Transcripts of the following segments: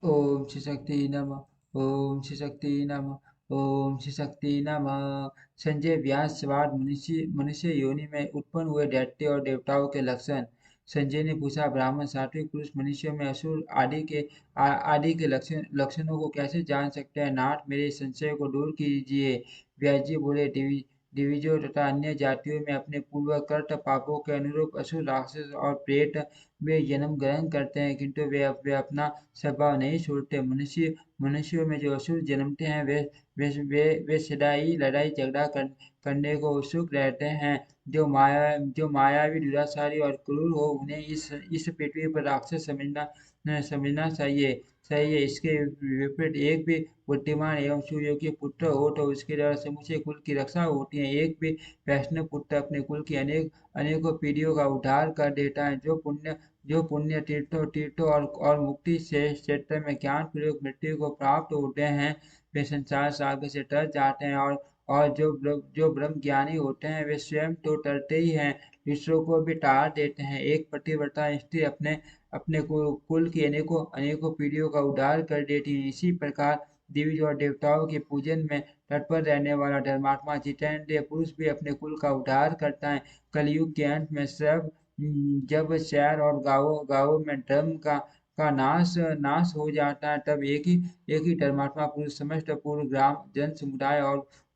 ओम श्री शक्ति नमः। ओम श्री शक्ति नमः। ओम श्री शक्ति नमः। संजय व्यासवाद मनुष्य मनुष्य योनि में उत्पन्न हुए दैत्य और देवताओं के लक्षण। संजय ने पूछा, ब्राह्मण, सात्विक पुरुष मनुष्यों में असुर आदि के आदि के लक्षणों को कैसे जान सकते हैं? नाथ, मेरे संशय को दूर कीजिए। व्यास जी बोले, दिविजों तथा अन्य जातियों में अपने पूर्वकृत पापों के अनुरूप असुर, राक्षस और प्रेत वे जन्म ग्रहण करते हैं, किंतु वे अपना स्वभाव नहीं छोड़ते। मनुष्यों में जो असुर जन्मते हैं वे सदा ही लड़ाई झगड़ा करने को उत्सुक रहते हैं। जो मायावी, दुराचारी और क्रूर हो, उन्हें इस पृथ्वी पर राक्षस समझना चाहिए। इसके विपरीत एक भी बुद्धिमान एवं सुयोग्य पुत्र हो तो उसके द्वारा समूचे कुल की रक्षा होती है। एक भी वैष्णव पुत्र अपने कुल की अनेकों पीढ़ियों का उद्धार कर देता है। जो पुण्य तीर्थों और मुक्ति से क्षेत्र में ज्ञान पूर्वक मृत्यु को प्राप्त होते हैं, वे संसार सागर से तर जाते हैं। और जो ब्रह्म ज्ञानी होते हैं, वे स्वयं तो तरते ही हैं, दूसरों को भी तार देते हैं। एक पतिव्रता स्त्री अपने अपने कुल की अनेकों अनेकों पीढ़ियों का उद्धार कर देती है। इसी प्रकार देवी और देवताओं के पूजन में तत्पर रहने वाला धर्मात्मा जितेंद्रिय पुरुष भी अपने कुल का उद्धार करता है। कलयुग के अंत में जब शहर और गांवों में धर्म का नाश हो जाता है, तब एक ही धर्मात्मा पुरुष समस्त पूर्ण ग्राम जन समुदाय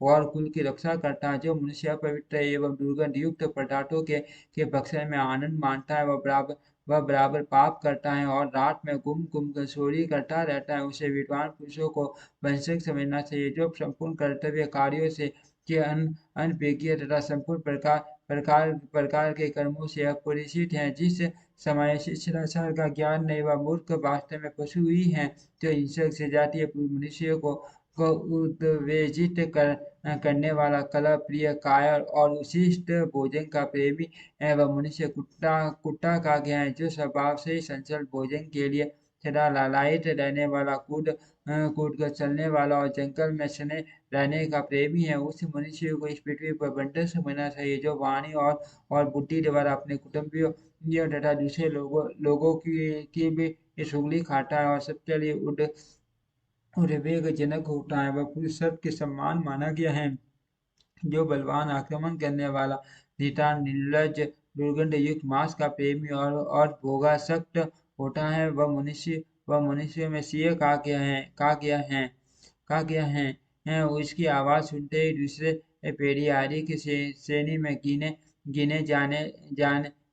और कुल की रक्षा करता है। जो मनुष्य पवित्र एवं दुर्गंध युक्त पदार्थों के भक्षण में आनंद मानता है, वह बराबर पाप करता है और रात में गुम गुम कर चोरी करता रहता है। उसे विद्वान पुरुषों को वंशज समझना चाहिए, जो संपूर्ण कर्तव्य कार्यों से के अनपेक्षित तथा संपूर्ण प्रकार के कर्मों से अपरिचित हैं। जिस समय शिष्टाचार का ज्ञान नहीं, वह मूर्ख वास्तव में पशु ही हैं। जो हिंसक से जातीय मनुष्य को उद्वेजित करने वाला, कलह प्रिय, कायर और उशिष्ट भोजन का प्रेमी है, वह मनुष्य कुत्ता का गया है। जो स्वभाव से ही संचल, भोजन के लिए सदा लालायित रहने वाला, कूद कर चलने वाला और जंगल में सने रहने का प्रेमी है, उस मनुष्य को इस पृथ्वी पर बंटर समझना चाहिए। जो वाणी और बुद्धि द्वारा अपने कुटुंबियों तथा दूसरे लोगों की भी इस उंगली खाता है और सबके लिए उद्वेगजनक होता है, वह पुरुष सबके सम्मान माना गया है। जो बलवान, आक्रमण करने वाला, नितान, निर्लज्ज, दुर्गंध युक्त, मांस का प्रेमी और भोगासक्त होता है, वह मनुष्य में सिंह कहा गया है। उसकी आवाज सुनते ही दूसरे पेड़ियारी की श्रेणी में गिने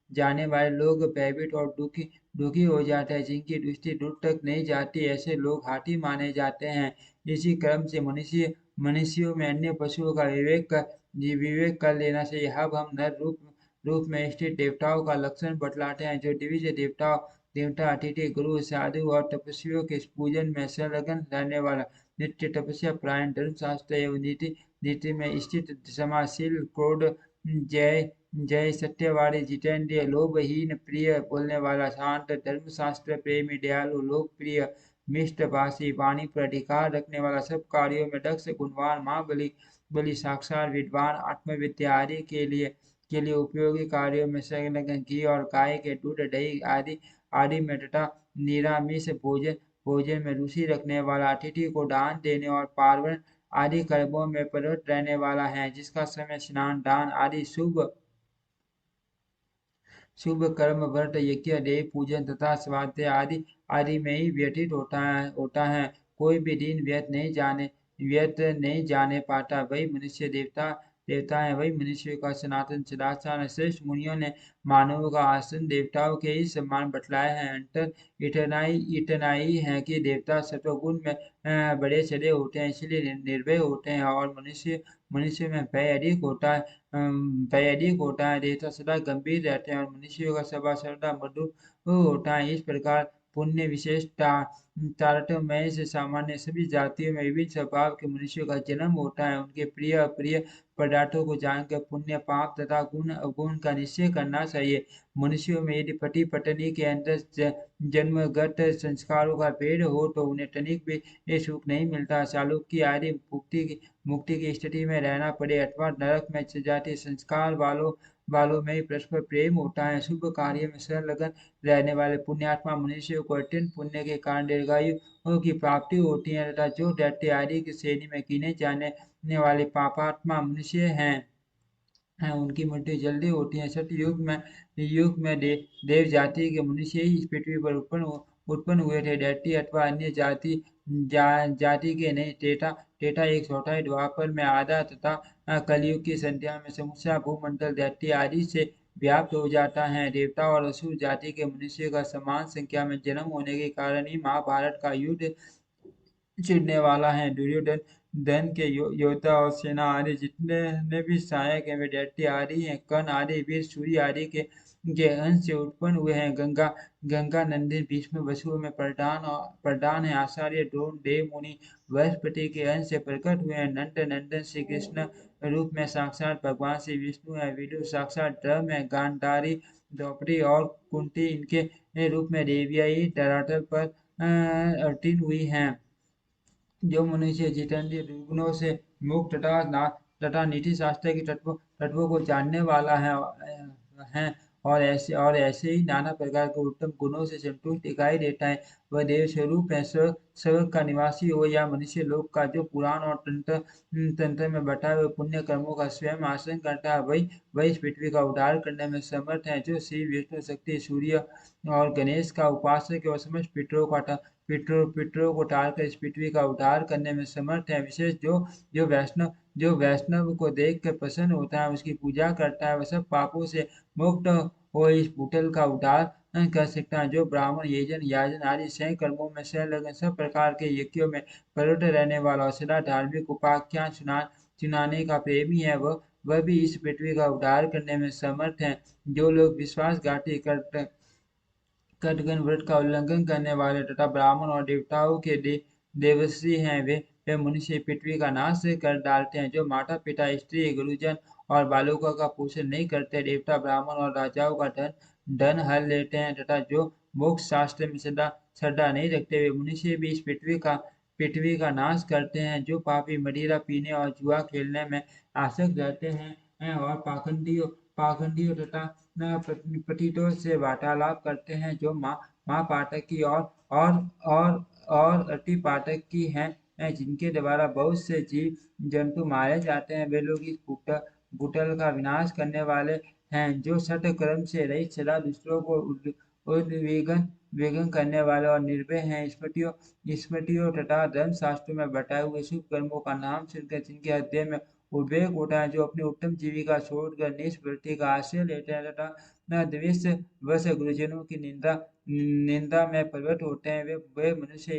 जाने वाले लोग भयभीत और दुखी हो जाते हैं। जिनकी दृष्टि दूर तक नहीं जाती, ऐसे लोग हाथी माने जाते हैं। इसी क्रम से मनुष्यों में अन्य पशुओं का विवेक कर लेना चाहिए। अब हम नर रूप में स्थित देवताओं का लक्षण बतलाते हैं। जो दिव्य देवता, अतिथि, गुरु, साधु और तपस्वियों के पूजन में संलग्न रहने वाला, नित्य तपस्या परायण, धर्मशास्त्र एवं नीति में स्थित, क्षमाशील, क्रोध जय जय, सत्यवादी, जितेंद्रिय, लोभहीन, प्रिय बोलने वाला, शांत, धर्मशास्त्र प्रेमी, दयालु, लोकप्रिय, मिष्टभाषी, वाणी पर अधिकार रखने वाला, सब कार्यों में दक्ष, गुणवान, महाबली बलि, साक्षात विद्वान, आत्मविद्या आदि के लिए उपयोगी कार्यों में संलग्न, घी और गाय के दूध, दही आदि में तथा निरामिष भोजन में रुचि रखने वाला, अतिथि को दान देने और पार्वण आदि कर्मों में प्रवृत्त रहने वाला है, जिसका समय स्नान, दान आदि शुभ कर्म, व्रत, यज्ञ, देव पूजन तथा स्वाध्याय आदि में ही व्यतीत होता है। कोई भी दिन व्यर्थ नहीं जाने पाता। वही मनुष्य देवता है। वही मनुष्य का सनातन सदाचार है। श्रेष्ठ मुनियों ने मानवों का आसन देवताओं के ही समान बतलाया है। अंतर इतना ही है कि देवता सत्वगुण में बड़े चढ़े होते हैं, इसलिए निर्भय होते हैं, और मनुष्य में भय अधिक होता है। देवता सदा गंभीर रहते हैं और मनुष्यों का स्वभाव सर्वदा मृदु होता है। इस प्रकार पुण्य विशेषता तारतम्य से सामान्य सभी जातियों में विभिन्न स्वभाव के मनुष्यों का जन्म होता है। उनके प्रिय अप्रिय पदार्थों को जानकर पुण्य, पाप तथा गुण अवगुण का निश्चय करना चाहिए। मनुष्यों में यदि पति पत्नी के अंदर जन्मगत संस्कारों का भेद हो तो उन्हें तनिक भी ये सुख नहीं मिलता। चालुक्य आदि मुक्ति की स्थिति में रहना पड़े अथवा नरक में जाति संस्कार वालों में ही परस्पर प्रेम होता है। शुभ कार्य में संलग्न रहने वाले पुण्यात्मा मनुष्यों को अत्यंत पुण्य के कारण दीर्घायु की प्राप्ति होती है तथा जो दैत्य आदि की श्रेणी में गिने जाने वाले पापात्मा मनुष्य हैं उनकी मृत्यु जल्दी होती है। सतयुग में देव जाति के मनुष्य ही इस पृथ्वी पर उत्पन्न हुए थे। दैत्य अथवा अन्य जाति के नहीं। टेटा एक चौथाई, द्वापर में आधा तथा कलयुग की संध्या में समूचा भूमंडल दैत्य आदि से व्याप्त हो जाता है। देवता और असुर जाति के मनुष्य का समान संख्या में जन्म होने के कारण ही महाभारत का युद्ध चिढ़ने वाला है। दुर्योधन धन के योद्धा और सेना आदि जितने ने भी सहायक हैं वे दैत्य आदि हैं। कर्ण आदि वीर सूर्य आदि के अंश से उत्पन्न हुए हैं। गंगा नंदन भीष्म वसु में प्रधान है। आचार्य द्रोण देव मुनि बृहस्पति के अंश से प्रकट हुए हैं। नंद नंदन श्री कृष्ण रूप में साक्षात भगवान श्री विष्णु है। विदुर साक्षात धर्म है। गांधारी द्रौपदी और कुंती इनके रूप में देवियां ही धरातल पर अवतीर्ण हुई हैं। जो मनुष्य जितेंद्रिय दुर्गुणों से मुक्त तथा नीति शास्त्र के तत्वों को जानने वाला है और ऐसे ही नाना प्रकार के उत्तम गुणों से संतुष्ट दिखाई देता है, वह देव स्वरूप है। स्वर्ग का निवासी हो या मनुष्य लोक का, जो पुराण और तंत्र में बताए हुए पुण्य कर्मों का स्वयं आचरण करता है, वही वही इस पृथ्वी का उद्धार करने में समर्थ है। जो श्री विष्णु शक्ति सूर्य और गणेश का उपासक और समस्त पितरों को टालकर इस पृथ्वी का उद्धार करने में समर्थ है। विशेष जो वैष्णव को देख कर प्रसन्न होता है, उसकी पूजा करता है, वह सब पापों से मुक्त हो इस भूतल का उद्धार कर सकता है। जो ब्राह्मण यजन याजन आदि सह कर्मों में संलग्न सब प्रकार के यज्ञों में प्रवृत्त रहने वाला और सदा धार्मिक उपाख्यान सुनाने का प्रेमी है, वह भी इस पृथ्वी का उद्धार करने में समर्थ है। जो लोग विश्वासघाती कटगन व्रत का उल्लंघन करने वाले तथा ब्राह्मण और देवताओं के देवर्षि हैं, वे मनुष्य पृथ्वी का नाश कर डालते हैं। जो माता पिता स्त्री गुरुजन और बालकों का पोषण नहीं करते, देवता ब्राह्मण और राजाओं का धन हर लेते हैं तथा जो मोक्ष शास्त्र में सदा श्रद्धा नहीं रखते, वे मनुष्य भी इस पृथ्वी का नाश करते हैं। जो पापी मदिरा पीने और जुआ खेलने में आसक्त रहते हैं और पाखंडियों तथा पतितों से वार्तालाप करते हैं, जो माँ पाठक की और अति पाठक की हैं, जिनके द्वारा बहुत से जीव जंतु मारे जाते हैं, वे लोग इस भूतल का विनाश करने वाले हैं। जो सत्कर्म से रहित सदा दूसरों को उद्विग्न करने वाले और निर्भय हैं, स्मृतियों तथा धर्म शास्त्रों में बताए हुए शुभ कर्मों का नाम सुनकर जिनके हृदय में उद्वेग होता है, जो अपनी उत्तम जीविका छोड़कर नीच वृत्ति का आश्रय लेते हैं तथा न द्वेष वश गुरुजनों की निंदा में प्रवृत्त होते हैं, वे मनुष्य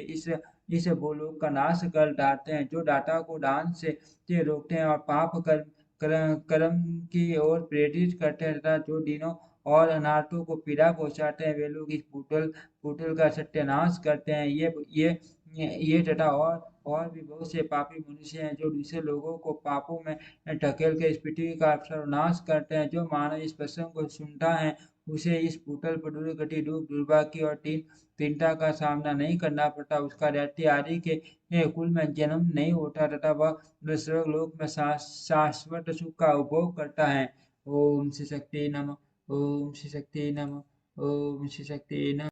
इस भूलोक का नाश कर डालते हैं। जो दाता को दान से रोकते हैं और पाप कर्म की ओर प्रेरित करते हैं तथा जो दीनों और अनाथों को पीड़ा पहुंचाते हैं, वे लोग इस भूतल का सत्यानाश करते हैं। ये तथा और भी बहुत से पापी मनुष्य हैं, जो दूसरे लोगों को पापों में ढकेल के इस पृथ्वी का सर्वनाश करते हैं। जो मानव इस प्रसंग को सुनता है, उसे इस भूतल पर दुर्गति दुख दुर्भाग्य और दीनता का सामना नहीं करना पड़ता। उसका दैत्य आदि के कुल में जन्म नहीं होता तथा वह स्वर्गलोक में शाश्वत सुख का उपभोग करता है। ओम श्री शक्ति नमः। ओम श्री शक्ति नमः। ओम श्री शक्ति नमः।